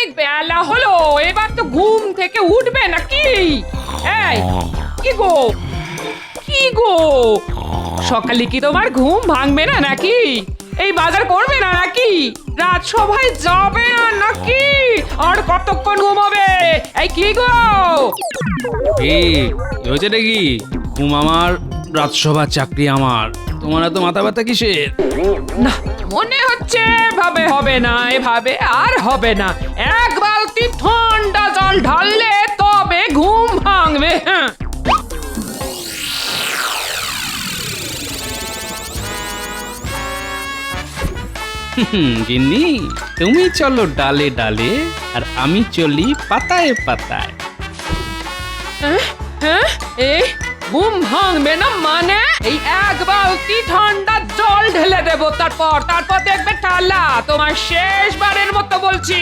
অনেক বেলা হলো, এবার তো ঘুম থেকে উঠবে নাকি? এই কি গো, কি গো, সকালে কি তোমার ঘুম ভাঙবে না নাকি? এই বাজার করবে না নাকি? রাজসভায় যাবে না নাকি? আর কতক্ষণ ঘুমাবে? এই কি গো? হয়েছে নাকি? ঘুম আমার, রাজসভার চাকরি আমার। তোমার এত মাথা ব্যথা কিসের? না, মনে হচ্ছে এভাবে হবে না, এভাবে আর হবে না। এক বালতি ঠান্ডা জল ঢাললে তবে ঘুম ভাঙবে। হ্যাঁ, গিন্নি, তুমি চলো ডালে ডালে, আর আমি চলি পাতায় পাতায়। হ্যাঁ, এই ঘুম ভাঙবে না মানে? এই এক বালতি ঠান্ডা জল ঢেলে দেবো, তারপর দেখবে ঠাল্লা। তোমার শেষবারের মতো বলছি,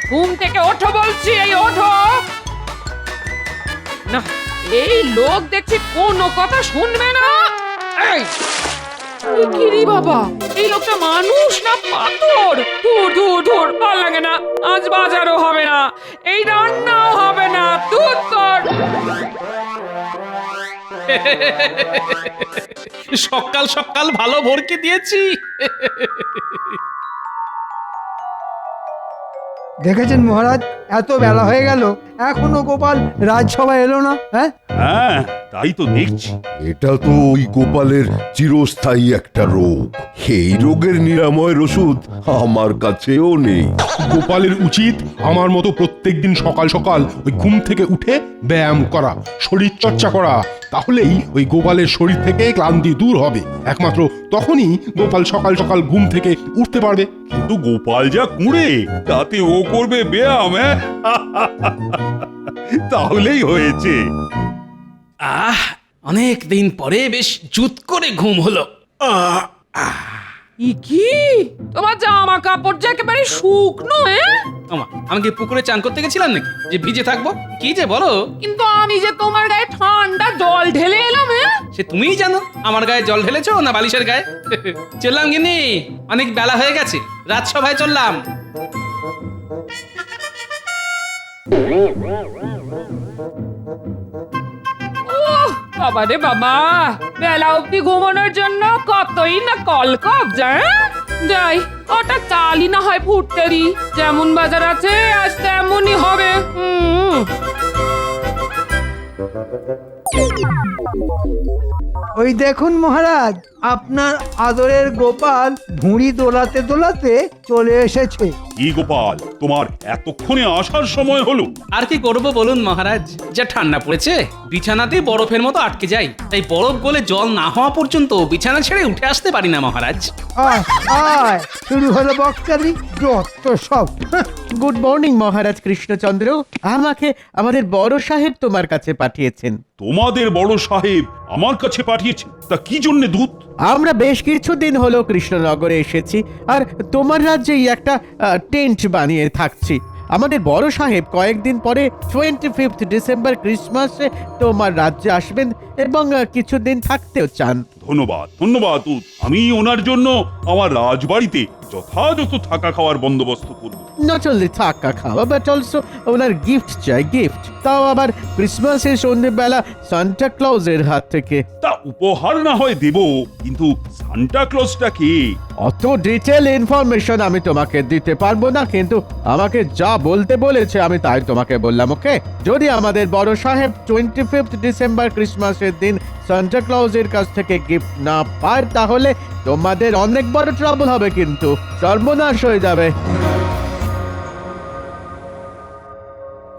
ঘুম থেকে ওঠো বলছি, এই ওঠো। না, এই লোক দেখছি কোনো কথা শুনবে না। এই কি রে বাবা, এই লোকটা মানুষ না পাথর? ধুর ধুর ধুর, ভালো লাগে না। আজ বাজারও হবে না, এই রান্নাও হবে না। দুধ তোর সকাল সকাল ভালো ভরকে দিয়েছি। দেখেছেন মহারাজ, এত বেলা হয়ে গেল এখনো গোপাল রাজসভায় এলো না। হ্যাঁ, হ্যাঁ, তাই তো দেখছি। এটা তো ওই গোপালের চিরস্থায়ী একটা রোগ। এই রোগের নিরাময়ের ওষুধ আমার কাছেও নেই। গোপালের উচিত আমার মতো প্রত্যেকদিন সকাল সকাল ওই ঘুম থেকে উঠে ব্যায়াম করা, শরীর চর্চা করা। তাহলেই ওই গোপালের শরীর থেকে ক্লান্তি দূর হবে। একমাত্র তখনই গোপাল সকাল সকাল ঘুম থেকে উঠতে পারবে। কিন্তু গোপাল যা কুঁড়ে, তাতে ও করবে ব্যায়াম? তাহলেই হয়েছে। অনেক দিন পরে বেশ জুত করে ঘুম হলো। কি তোমার জামা কাপড় যে একেবারে শুকনো? আমি কি পুকুরে চান করতে গেছিলাম নাকি যে ভিজে থাকবো? কি যে বলো! কিন্তু আমি যে তোমার গায়ে ঠান্ডা জল ঢেলে এলাম। সে তুমিই জানো আমার গায়ে জল ঢেলেছো না বালিশের গায়ে। চললাম গিন্নি, অনেক বেলা হয়ে গেছে, রাজসভায় চললাম। বাবা রে বাবা, বেলা অব্দি ঘুমানোর জন্য কতই না কলকব যায়। যাই, ওটা চালই না হয় ফুটতেরি। যেমন বাজার আছে আজ তেমনই হবে। ওই দেখুন মহারাজ, আপনার আদরের গোপাল ভুঁড়ি দোলাতে দোলাতে চলে এসেছে। কি গোপাল, তোমার এতক্ষণে আসার সময় হলো? আর কি করবো বলুন মহারাজ, যা ঠান্ডা পড়েছে বিছানাতেই বরফের মতো আটকে যাই। তাই বরফ গলে জল না হওয়া পর্যন্ত বিছানা ছেড়ে উঠে আসতে পারি না মহারাজ। আয় আয়, শুরু হলো বক্তারি, যত সব। গুড মর্নিং মহারাজ কৃষ্ণচন্দ্র। আমাকে আমাদের বড় সাহেব তোমার কাছে পাঠিয়েছেন। তোমাদের বড় সাহেব আমার কাছে পাঠিয়েছেন? তা কি জন্য দূত? আমরা বেশ কিছুদিন হলো কৃষ্ণনগরে এসেছি, আর তোমার রাজ্যেই একটা টেন্ট বানিয়ে থাকছি। আমাদের বড় সাহেব কয়েকদিন পরে 25 ডিসেম্বর ক্রিসমাসে তোমার রাজ্যে আসবেন এবং কিছুদিন থাকতেও চান। ধন্যবাদ ধন্যবাদ দূত। আমি ওনার জন্য আমার রাজবাড়িতে যথাযথ থাকা খাওয়ার বন্দোবস্ত করব। নট অনলি থাকা খাওয়া বাট অলসো ওনার গিফট চাই, গিফট। তাও আবার ক্রিসমাসের সন্ধ্যেবেলা সান্টা ক্লজের হাত থেকে। তা উপহার না হয় দেব, কিন্তু সান্টা ক্লজটা কে? অত ডিটেল ইনফরমেশন আমি তোমাকে দিতে পারবো না, কিন্তু আমাকে যা বলতে বলেছে আমি তাই তোমাকে বললাম। ওকে, যদি আমাদের বড় সাহেব 25 ডিসেম্বর ক্রিসমাসের দিন সান্টা ক্লজের কাছ থেকে গিফট না পায় তাহলে তোমাদের অনেক বড় ট্রাবল হবে, কিন্তু সর্বনাশ হয়ে যাবে।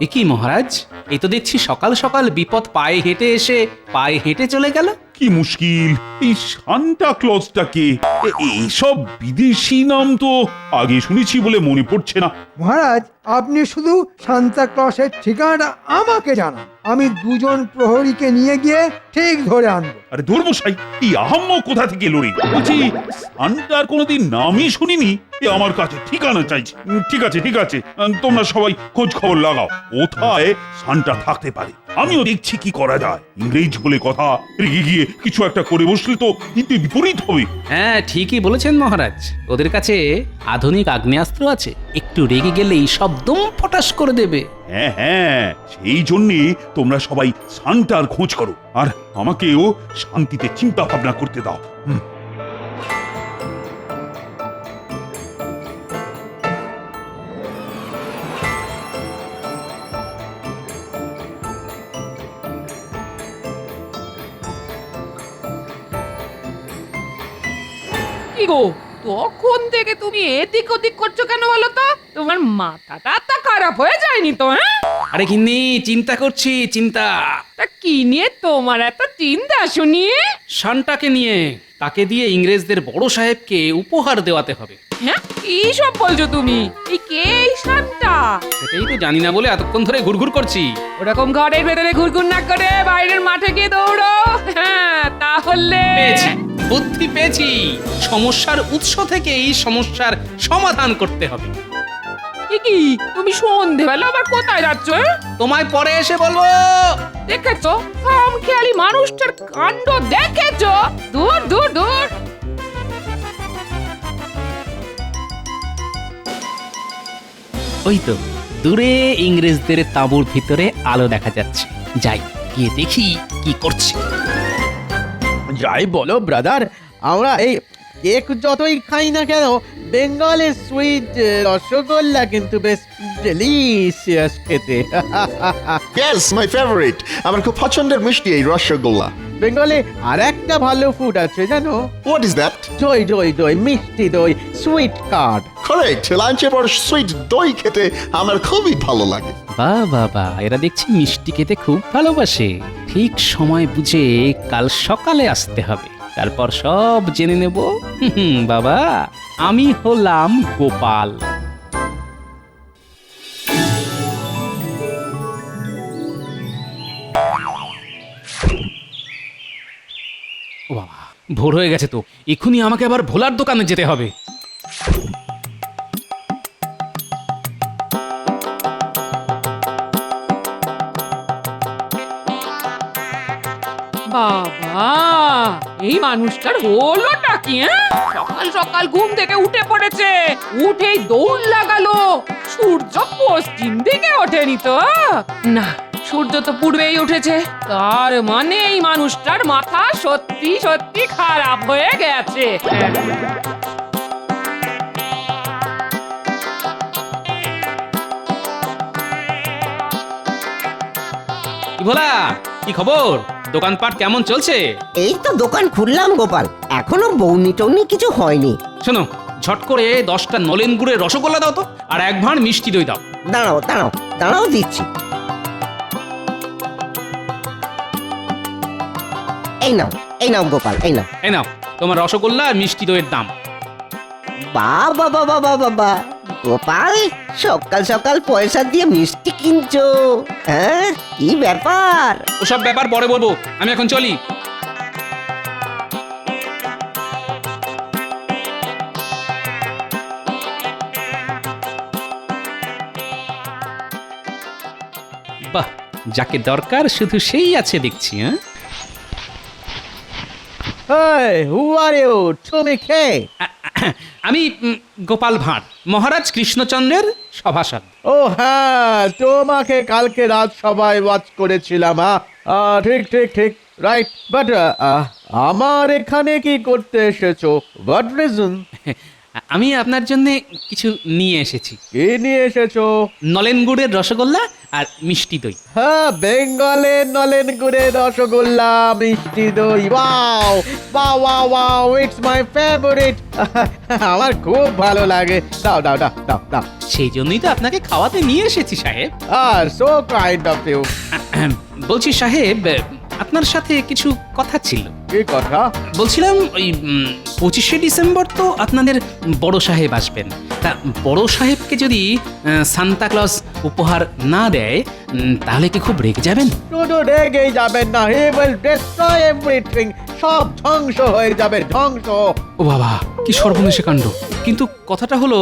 এ কি মহারাজ, এই তো দেখছি সকাল সকাল বিপদ পায়ে হেঁটে এসে পায়ে হেঁটে চলে গেল। কি মুশকিল, এই সান্টা ক্লজটা কে? এইসব বিদেশি নাম তো আগে শুনেছি বলে মনে পড়ছে না। মহারাজ, আপনি শুধু সান্তা ক্লসের ঠিকানাটা আমাকে জানান, আমি দুজন প্রহরীকে নিয়ে গিয়ে ঠিক ধরে আনবো। আরে ধর্মশাই, এই আহাম্ম কোথা থেকে লড়ি? বলছি সান্টার কোনোদিন নামই শুনিনি, এ আমার কাছে ঠিকানা চাইছে। ঠিক আছে ঠিক আছে, তোমরা সবাই খোঁজ খবর লাগাও, কোথায় সান্টা থাকতে পারে। আমিও দেখছি কি করা যায়। ইংরেজ বলে কথা, রেগে গিয়ে কিছু একটা করে বসলে তো কিন্তু বিপরীত হবে। হ্যাঁ ঠিকই বলেছেন মহারাজ, ওদের কাছে আধুনিক আগ্নেয়াস্ত্র আছে, একটু রেগে গেলেই সব দম ফটাস করে দেবে। হ্যাঁ হ্যাঁ, সেই জন্যে তোমরা সবাই সান্টার খোঁজ করো, আর আমাকেও শান্তিতে চিন্তা ভাবনা করতে দাও। কি গো, তখন থেকে তুমি এদিক ওদিক করছো কেন বলো তো? তোমার মাথাটা তা খারাপ হয়ে যায়নি তো? হ্যাঁ, আরে গিন্নি, চিন্তা করছি, চিন্তা তা কি নিয়ে তোমার এত চিন্তা শুনি? শানটাকে নিয়ে। তাকে দিয়ে ইংরেজদের বড় সাহেবকে উপহার দেওয়াতে হবে। হ্যাঁ, কি সব বলছো তুমি? এই কে এই শানটা? সেটাই তো জানি না বলে এতক্ষণ ধরে ঘুরঘুর করছি। ওরকম ঘরের ভেতরে ঘুরঘুর না করে বাইরের মাঠে গিয়ে দৌড়ো। হ্যাঁ, তাহলে পেয়েছি, বুদ্ধি পেয়েছি। সমস্যার উৎস থেকেই সমস্যার সমাধান করতে হবে। এ কি, তুমি সন্ধেবেলা আবার কোথায় যাচ্ছ? তোমায় পরে এসে বলবো। দেখেছো, খামখেয়ালি মানুষটার কাণ্ড দেখেছো? দূর দূর দূর। ওই তো দূরে ইংরেজদের তাঁবুর ভিতরে আলো দেখা যাচ্ছে, যাই গিয়ে দেখি কি করছে। যাই বলো ব্রাদার, আমরা এই কেক যতই খাই না কেন, বেঙ্গলের সুইট রসগোল্লা কিন্তু বেশ ডেলিশিয়াস খেতে। ইয়েস মাই ফেভারিট, আমার খুব পছন্দের মিষ্টি এই রসগোল্লা। বেঙ্গলে আর একটা ভালো ফুড আছে জানো? What is that? দই দই দই, মিষ্টি দই, সুইট কার্ড। কারেক্ট, লাঞ্চের পর সুইট দই খেতে আমার খুবই ভালো লাগে। বাহ বাবা, এরা দেখছি মিষ্টি খেতে খুব ভালোবাসে। ঠিক সময় বুঝে কাল সকালে আসতে হবে, তারপর সব জেনে নেব। বাবা, আমি হলাম গোপাল। ও বাবা, ভোর হয়ে গেছে তো, এক্ষুনি আমাকে আবার ভোলার দোকানে যেতে হবে। বাবা, এই মানুষটার হলোটা কি? সকাল সকাল ঘুম থেকে উঠে পড়েছে, উঠেই দৌড় লাগালো। সূর্য পশ্চিম দিকে ওঠেনি তো? না, সূর্য তো পূর্বেই উঠেছে। তার মানে এই মানুষটার মাথা সত্যি সত্যি খারাপ হয়ে গেছে। কি ভোলা, কি খবর? দোকানপাট কেমন চলছে? এই তো দোকান খুললাম গোপাল, এখনো বৌনি টৌনি কিছু হয়নি। শোনো, ঝট করে 10টা নলেন গুড়ের রসগোল্লা দাও তো, আর 1 ভাঁড় মিষ্টি দই দাও। দাঁড়াও দাঁড়াও দাঁড়াও, দিচ্ছি। এই নাও, এই নাও গোপাল, এই নাও। এই নাও তোমার রসগোল্লা আর মিষ্টি দইয়ের দাম। বাবা বাবা বাবা বাবা, গোপাল সকাল সকাল পয়সা দিয়ে মিষ্টি কিনছো? হ্যাঁ, কি ব্যাপার? ওসব ব্যাপার পরে বলবো, আমি এখন চলি। বাহ, যাকে দরকার শুধু সেই আছে দেখছি। Hey, who are you? তুমি কে? আমি গোপাল ভাঁড়, মহারাজ কৃষ্ণচন্দ্রের সভাসদ। ও হ্যাঁ, তোমাকে কালকে রাত সবাই ওয়াচ করেছিলাম। ঠিক ঠিক ঠিক, রাইট। বাট আমার এখানে কি করতে এসেছো? What reason? আমি আপনার জন্য কিছু নিয়ে এসেছি। কি নিয়ে এসেছো? নলেন গুড়ের রসগোল্লা আর মিষ্টি দই। হ্যাঁ, বেঙ্গলের নলেন গুড়ের রসগোল্লা, মিষ্টি দই। Wow wow wow wow, it's my favourite. আমার খুব ভালো লাগে। দাও দাও দাও দাও দাও। সেই জন্যই তো আপনাকে খাওয়াতে নিয়ে এসেছি সাহেব। আর সো কাইন্ড অফ ইউ। বলছি সাহেব, আপনার সাথে কিছু কথা ছিল। কি কথা? বলছিলাম ওই 25শে ডিসেম্বর তো আপনাদের বড় সাহেব আসবেন, তা বড় সাহেবকে যদি সান্তা ক্লজ উপহার না দেয় তাহলে কি খুব রেগে যাবেন? শুধু রেগেই যাবেন না, হি উইল ডিস্ট্রয় এভরিথিং। সব ধ্বংস হয়ে যাবে, ধ্বংস। ও বাবা, কি সর্বনেশে কাণ্ড। কিন্তু কথাটা হলো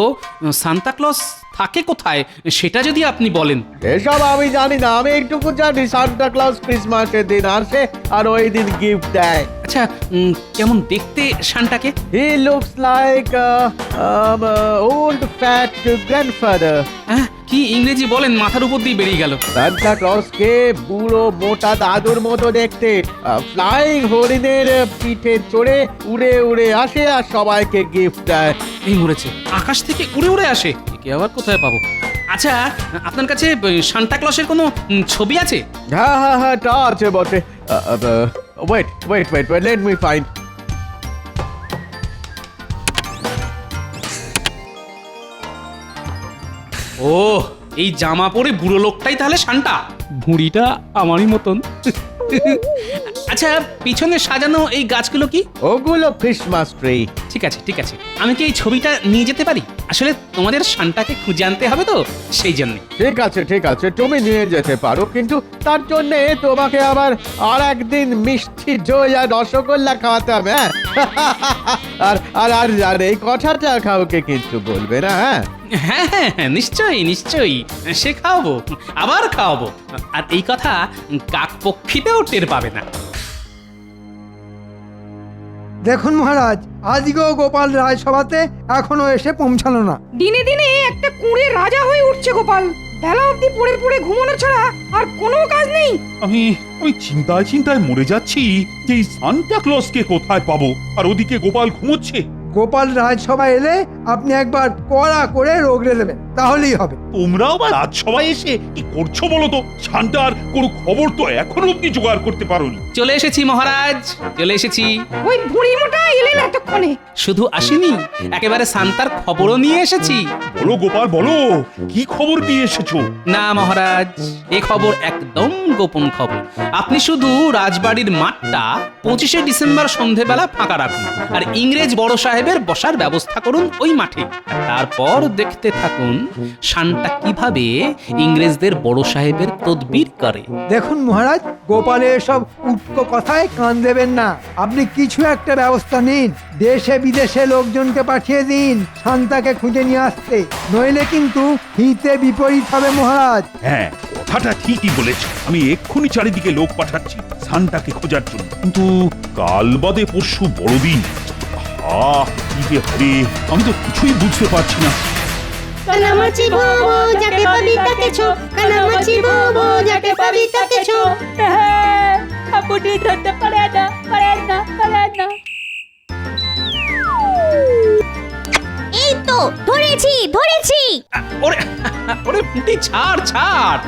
সান্তা ক্লজ থাকে কোথায় সেটা যদি আপনি বলেন। এসব আমি জানি না, আমি একটুকু জানি সান্টা ক্লজ ক্রিসমাসের দিন আসে আর ওই দিন গিফট দেয়। আচ্ছা কেমন দেখতে সান্টাকে? He looks like old fat grandfather. হ্যাঁ, কি ইংরেজি বলেন, মাথার উপর দিয়ে বেরিয়ে গেল। সান্টা ক্লজকে বুড়ো মোটা দাদুর মতো দেখতে, ফ্লাইং হরিণের পিঠে চড়ে উড়ে উড়ে আসে আর সবাইকে গিফট দেয়। এই মরেছে, আকাশ থেকে উড়ে উড়ে আসে, একে আবার কোথায় পাবো? আচ্ছা, আপনার কাছে সান্টা ক্লসের কোনো ছবি আছে? হ্যাঁ হ্যাঁ হ্যাঁ, তা আছে বটে। wait, let me find. ও, এই জামা পরে বুড়ো লোকটাই তাহলে সান্টা, ভুঁড়িটা আমারই মতন। আচ্ছা, পিছনে সাজানো এই গাছগুলো কি? ওগুলো ক্রিসমাস ট্রি। ঠিক আছে ঠিক আছে, আমি কি এই ছবিটা নিয়ে যেতে পারি? আসলে তোমাদের সান্টাকে খুঁজে আনতে হবে তো, সেই জন্য। ঠিক আছে, তুমি নিয়ে যেতে পারো, কিন্তু তার জন্য তোমাকে আবার আর একদিন মিষ্টি দই আর রসগোল্লা খাওয়াতে হবে। হ্যাঁ? আর আর আর আর এই কথাটা কাউকে কিন্তু বলবে না। হ্যাঁ হ্যাঁ হ্যাঁ হ্যাঁ, নিশ্চয়ই নিশ্চয়ই, সে খাওয়াবো, আবার খাওয়াবো। আর এই কথা কাক পক্ষীতেও টের পাবে না। দেখুন মহারাজ, আজকেও গোপাল রাজসভাতে এখনো এসে পৌঁছালো না। দিনে দিনে একটা কুঁড়ে রাজা হয়ে উঠছে গোপাল। বেলা অবধি পড়ে পড়ে ঘুমানো ছাড়া আর কোনো কাজ নেই। আমি চিন্তায় মরে যাচ্ছি যে এই সান্টা ক্লজকে কোথায় পাবো, আর ওদিকে গোপাল ঘুমোচ্ছে। গোপাল রাজসভা এলে আপনি একবার কড়া করে রোগড়ে দেবেন, তাহলেই হবে। তোমরাও বা রাজসভায় এসে কি করছো বলো তো? সান্টার কোনো খবর তো এখনো অব্দি জোগাড় করতে পারোনি। চলে এসেছি মহারাজ, চলে এসেছি। ওই বুড়ি মোটা এলেন এতক্ষণে। শুধু আসিনি, একেবারে সান্তার খবরও নিয়ে এসেছি। বলো গোপাল, বলো কি খবর নিয়ে এসেছো? না মহারাজ, এ খবর একদম গোপন খবর। আপনি শুধু রাজবাড়ির মাঠটা 25শে ডিসেম্বর সন্ধেবেলা ফাঁকা রাখুন, আর ইংরেজ বড় সাহেবের বসার ব্যবস্থা করুন ওই মাঠে। তারপর দেখতে থাকুন সান্টা কিভাবে ইংরেজদের বড় সাহেবের তদবির করে। দেখুন মহারাজ, গোপালের সব উটকো কথায় কান দেবেন না। আপনি কিছু একটা ব্যবস্থা নিন, দেশে বিদেশে লোকজনকে পাঠিয়ে দিন শান্তাকে খুঁজে নিয়ে আসতে, নইলে কিন্তু হিতে বিপরীত হবে মহারাজ। হ্যাঁ, কথাটা ঠিকই বলেছ। আমি এক্ষুনি চারিদিকে লোক পাঠাচ্ছি সান্টাকে খোঁজার জন্য। কিন্তু কাল বাদে পরশু বড়দিন। কি যে হবে আমি তো কিছুই বুঝতে পারছি না। কানামাছি ভোবো যাকে পাবি তাকে ছো, কানামাছি ভোবো যাকে পাবি তাকে ছো। আপনি ধরতে পারে না। এই তো ধরেছি। ওরে ওরে পুঁটি, ছাড়।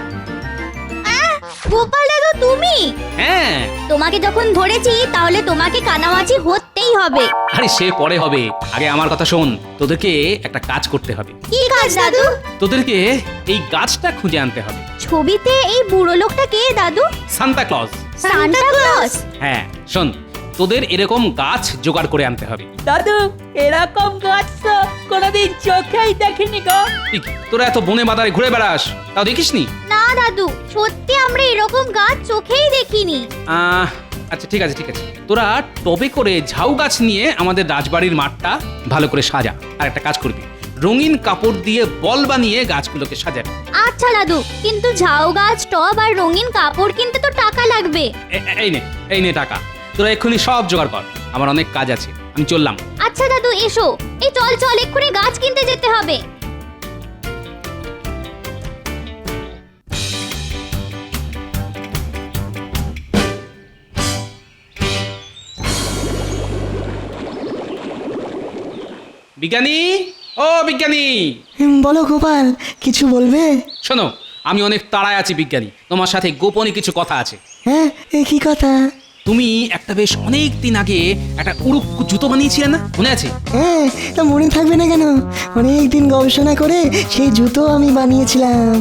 গোপাল দাদু তুমি? হ্যাঁ, তোমাকে যখন ধরেছি তাহলে তোমাকে কানামাছি হতেই হবে। আরে সে পরে হবে, আগে আমার কথা শোন। তোদেরকে একটা কাজ করতে হবে। কি কাজ দাদু? তোদেরকে এই গাছটা খুঁজে আনতে হবে। ছবিতে এই বুড়ো লোকটা কে দাদু? Santa Claus. Santa Claus? হ্যাঁ শোন, তোদের এরকম গাছ জোগাড় করে আনতে হবে। দাদু, এরকম গাছ তো কোনোদিন চোখেই দেখিনি গো। তোরা এত বনে বাদারে ঘুরে বেড়াস, তাও দেখিসনি? না দাদু, সত্যি আমরা এরকম গাছ চোখেই দেখিনি। আচ্ছা ঠিক আছে, তোরা টবে করে ঝাউ গাছ নিয়ে আমাদের রাজবাড়ির মাঠটা ভালো করে সাজা। আর একটা কাজ করবি, রঙিন কাপড় দিয়ে বল বানিয়ে গাছগুলোকে সাজাবি। আচ্ছা দাদু, কিন্তু ঝাউ গাছ, টব আর রঙিন কাপড় কিনতে তো টাকা লাগবে। এই নে টাকা, তোরা এক্ষুনি সব জোগাড় কর, আমার অনেক কাজ আছে, আমি চললাম। আচ্ছা দাদু এসো, এই চল এক্ষুনি গাছ কিনতে যেতে হবে। বিজ্ঞানী, ও বিজ্ঞানী। বলো গোপাল, কিছু বলবে? শোনো, আমি অনেক তাড়ায় আছি বিজ্ঞানী, তোমার সাথে গোপনে কিছু কথা আছে। হ্যাঁ, কি কথা? তুমি একটা বেশ অনেক দিন আগে একটা উড়ুক্কু জুতো বানিয়েছিলে না, মনে আছে? হ্যাঁ, তা মনে থাকবে না কেন? অনেক দিন গবেষণা করে সেই জুতো আমি বানিয়েছিলাম।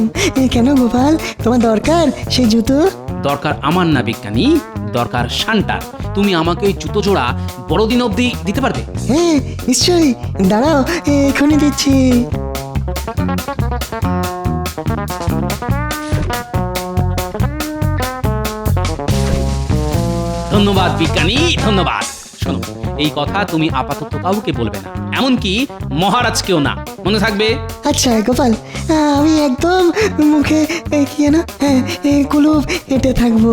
কেন গোপাল, তোমার দরকার সেই জুতো? দরকার আমার না বিজ্ঞানী, দরকার শান্টার। তুমি আমাকে ওই জুতো জোড়া বড়দিন অবধি দিতে পারবে? হ্যাঁ নিশ্চয়ই, দাঁড়াও এখনই দিচ্ছি। ধন্যবাদ বিজ্ঞানী, ধন্যবাদ। শোনো, এই কথা তুমি আপাতত কাউকে বলবে না, এমনকি মহারাজকেও না, মনে থাকবে? আচ্ছা গোপাল, আমি একদম মুখে কি যেন কুলুপ হেঁটে থাকবো।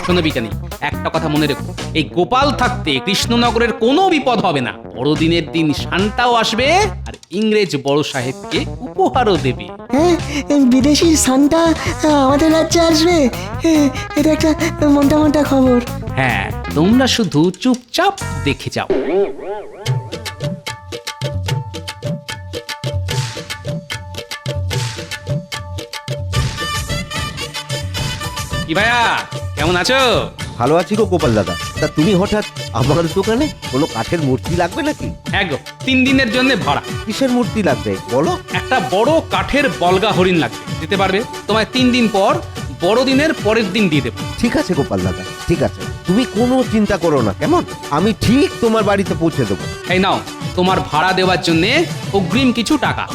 শোনো বিজ্ঞানী, একটা কথা মনে রেখো, এই গোপাল থাকতে কৃষ্ণনগরের কোনো বিপদ হবে না। বড়দিনের দিন শান্তাও আসবে আর ইংরেজ বড় সাহেবকে উপহারও দেবে। হ্যাঁ, বিদেশি সান্টা আমাদের রাজ্যে আসবে, এটা একটা মোটা মোটা খবর। হ্যাঁ, তোমরা শুধু চুপচাপ দেখে যাও। কি ভাইয়া, কেমন আছো? ভালো আছি গো গোপাল দাদা। তা তুমি হঠাৎ আমার দোকানে? কোনো কাঠের মূর্তি লাগবে নাকি? হ্যাঁ গো, 3 দিনের জন্য ভাড়া। কিসের মূর্তি লাগবে বলো? একটা বড় কাঠের বলগা হরিণ লাগবে, দিতে পারবে? তোমায় 3 দিন পর বড়দিনের পরের দিন দিয়ে দেবো। ঠিক আছে গোপাল দাদা, ঠিক আছে, তুমি কোনো চিন্তা করো না, কেমন? আমি ঠিক তোমার বাড়িতে পৌঁছে দেবো। এই নাও তোমার ভাড়া দেওয়ার জন্য অগ্রিম কিছু টাকা।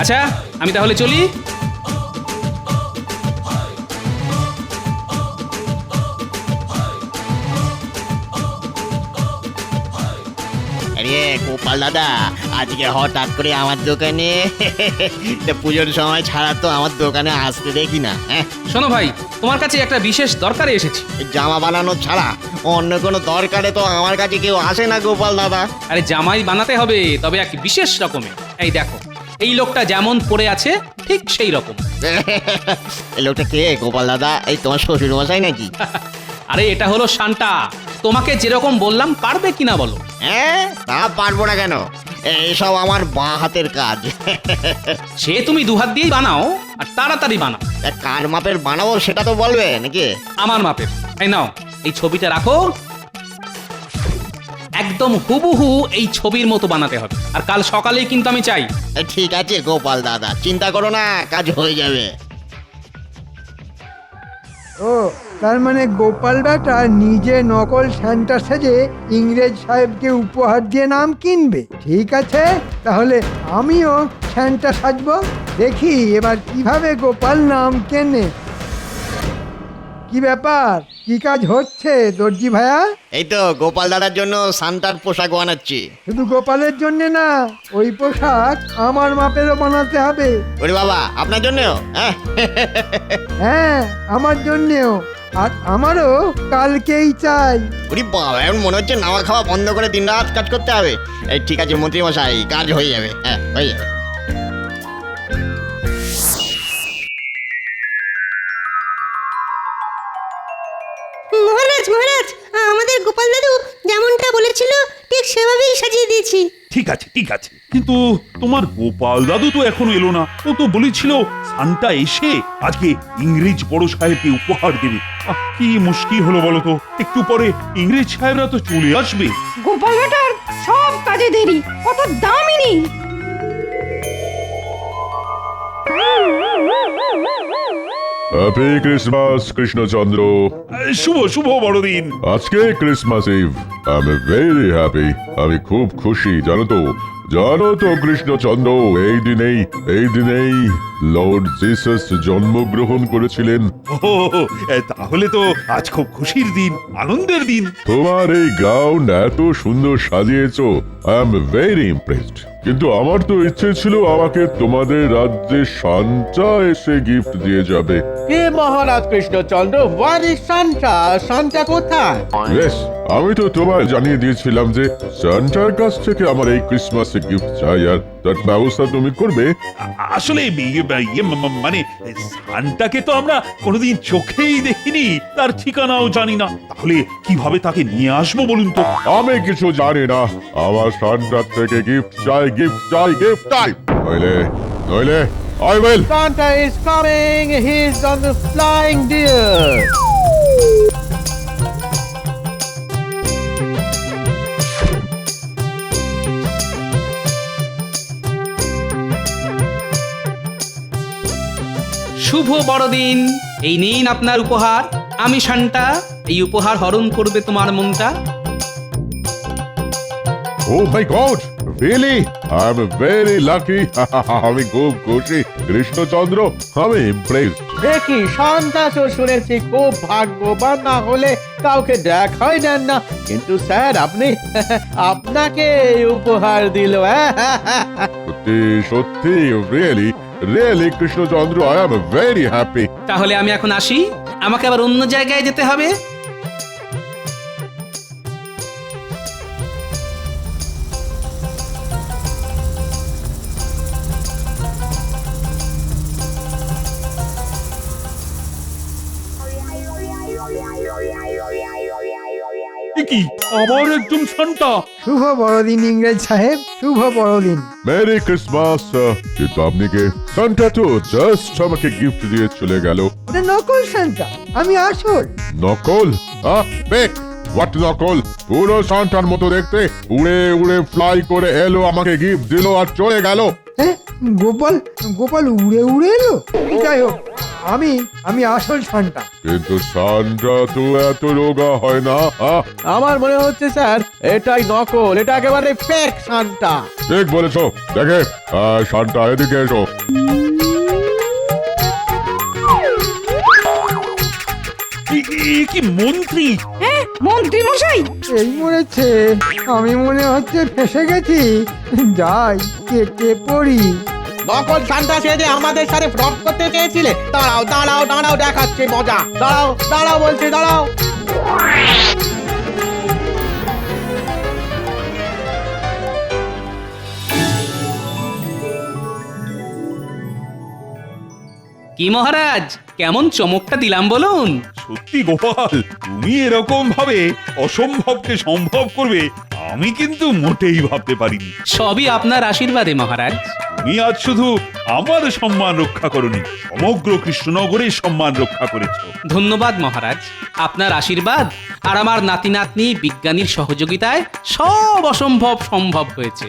আচ্ছা, আমি তাহলে চলি। আরে গোপাল দাদা, আজকে হঠাৎ করে আমার দোকানে পুজোর সময় ছাড়া তো আমার দোকানে আসতে দেখি না। শোনো ভাই, তোমার কাছে একটা বিশেষ দরকারে এসেছি। জামা বানানো ছাড়া অন্য কোনো দরকারে তো আমার কাছে কেউ আসে না গোপাল দাদা। আরে জামাই বানাতে হবে, তবে এক বিশেষ রকমের। এই দেখো, এই লোকটা যেমন পড়ে আছে ঠিক সেই রকম। এই লোকটা কে গোপাল দাদা? এই তোমার শ্বশুর মশাই নাকি? আরে এটা হলো শান্তা। তোমাকে যেরকম বললাম, পারবে কিনা বলো? হ্যাঁ, তা পারবো না কেন, এইসব আমার বাঁ হাতের কাজ। সে তুমি 2 হাত দিয়েই বানাও, আর তাড়াতাড়ি বানাও। কার মাপের বানাবো সেটা তো বলবে নাকি? আমার মাপের। এই নাও, এই ছবিটা রাখো। একদম হুবহু এই ছবির মতো বানাতে হবে, আর কাল সকালেই কিন্তু আমি চাই। ঠিক আছে গোপাল দাদা, চিন্তা করো না, কাজ হয়ে যাবে। ও, তার মানে গোপাল বেটা নিজে নকল সান্টা সেজে ইংরেজ সাহেবকে উপহার দিয়ে নাম কিনবে। ঠিক আছে, তাহলে আমিও সান্টা সাজবো। দেখি এবার কিভাবে গোপাল নাম কেনে। কি ব্যাপার, কি কাজ হচ্ছে দর্জি ভাইয়া? এই তো গোপাল দাদার জন্য সান্টার পোশাক বানাচ্ছি। শুধু গোপালের জন্য না, ওই পোশাক আমার মাপেরও বানাতে হবে। ওরে বাবা, আপনার জন্যও? হ্যাঁ, আমার জন্যেও, আর আমারও কালকেই চাই। ওরে বাবা, এখন মনে হচ্ছে নাওয়া খাওয়া বন্ধ করে দিন রাত কাজ করতে হবে। এই ঠিক আছে মন্ত্রী মশাই, কাজ হয়ে যাবে। হ্যাঁ, হয়ে যাবে। মহারাজ মহারাজ, আমাদের গোপাল দাদু যেমনটা বলেছিল ঠিক সেভাবেই সাজিয়ে দিয়েছি। ঠিক আছে, ঠিক আছে, কিন্তু তোমার গোপাল দাদু তো এখনো এলো না। ও তো বলেছিল সান্টা এসে আজকে ইংরেজ বড় সাহেবকে উপহার দেবে। কি মুশকিল হলো বলো তো, একটু পরে ইংরেজ সাহেবরা তো চলে আসবে। গোপাল বেটার সব কাজে দেরি, কত দামিনী। Happy Christmas Krishnachandra. শুভ শুভ বড়দিন। আজকে Christmas Eve. I am very happy. আমি খুব খুশি, জানো তো কৃষ্ণচন্দ্র, এই দিনেই লর্ড জিসাস জন্মগ্রহণ করেছিলেন। ও, তাহলে তো আজ খুব খুশির দিন, আনন্দের দিন। তোমার এই গ্রাউন্ড এত সুন্দর সাজিয়েছো, আই এম ভেরি ইমপ্রেসড। কিন্তু আমার তো ইচ্ছে ছিল আমাকে তোমাদের রাজ্যে সান্টা এসে গিফট দিয়ে যাবে। কে মহারাজ কৃষ্ণচন্দ্র? সান্টা কোথায়? বেশ, আমি তো তোমায় জানিয়ে দিয়েছিলাম যে সান্টার কাছ থেকে আমার এই ক্রিসমাসে গিফট চাই, আর তার ব্যবস্থা তুমি করবে। আসলে মানে সান্টাকে তো আমরা কোনোদিন চোখেই দেখিনি, তার ঠিকানাও জানি না। তাহলে কিভাবে তাকে নিয়ে আসবো বলুন তো? আমি কিছু জানি না, আমার সান্টার থেকে গিফট চাই। নইলে I will. Santa is coming. He's on the flying deer. শুভ বড়দিন। এই নিন আপনার উপহার। আমি শান্তা, এই উপহার হরণ করবে তোমার মনটা। Oh my God! Really? I'm very lucky. আমি খুব খুশি কৃষ্ণচন্দ্র, আমি ইমপ্রেসড। দেখি সান্তা তো শুনেছি খুব ভাগ্যবান, না হলে কাউকে দেখাই দেন না। কিন্তু স্যার আপনাকে উপহার দিল। সত্যি really really Krishnachandra, I am very happy. তাহলে আমি এখন আসি, আমাকে আবার অন্য জায়গায় যেতে হবে। এ কি আবার একজন সান্টা? শুভ বড়দিন ইংরেজ সাহেব, শুভ বড়দিন। Merry Christmas. কিন্তু আপনি কে? সান্টা তো জাস্ট আমাকে গিফট দিয়ে চলে গেল। ওটা নকল সান্টা, আমি আসল। নকল? বেক হোয়াট নকল? পুরো সান্টার মতো দেখতে, উড়ে উড়ে ফ্লাই করে এলো, আমাকে গিফট দিল আর চলে গেল। হ্যাঁ, গোপাল গোপাল উড়ে উড়ে এলো। যাই হোক, আমি আসল সান্টা। কিন্তু সান্টা তো এত রোগা হয় না। আমার মনে হচ্ছে স্যার এটাই নকল, এটা একেবারে ফেক সান্টা। ঠিক বলেছো। দেখে সান্টা, এদিকে এসো। এ কি মন্ত্রী? হ্যাঁ মন্ত্রী মশাই, এই মরেছে, আমি মনে হচ্ছে ফেসে গেছি। যাই, কেটে পড়ি। নকল সান্টা সেজে আমাদের সাথে ফ্রড করতে চেয়েছিলে? দাঁড়াও দাঁড়াও দাঁড়াও, দেখাচ্ছে মজা। দাঁড়াও দাঁড়াও বলছি, দাঁড়াও। কি মহারাজ, কেমন চমকটা দিলাম বলুন? সত্যি গোপাল, তুমি এরকম ভাবে অসম্ভবকে সম্ভব করবে আমি কিন্তু মোটেই ভাবতে পারিনি। সবই আপনার আশীর্বাদে মহারাজ। তুমি আজ শুধু আমার সম্মান রক্ষা করনি, সমগ্র কৃষ্ণনগরের সম্মান রক্ষা করেছো। ধন্যবাদ মহারাজ, আপনার আশীর্বাদ আর আমার নাতি নাতনি বিজ্ঞানীর সহযোগিতায় সব অসম্ভব সম্ভব হয়েছে।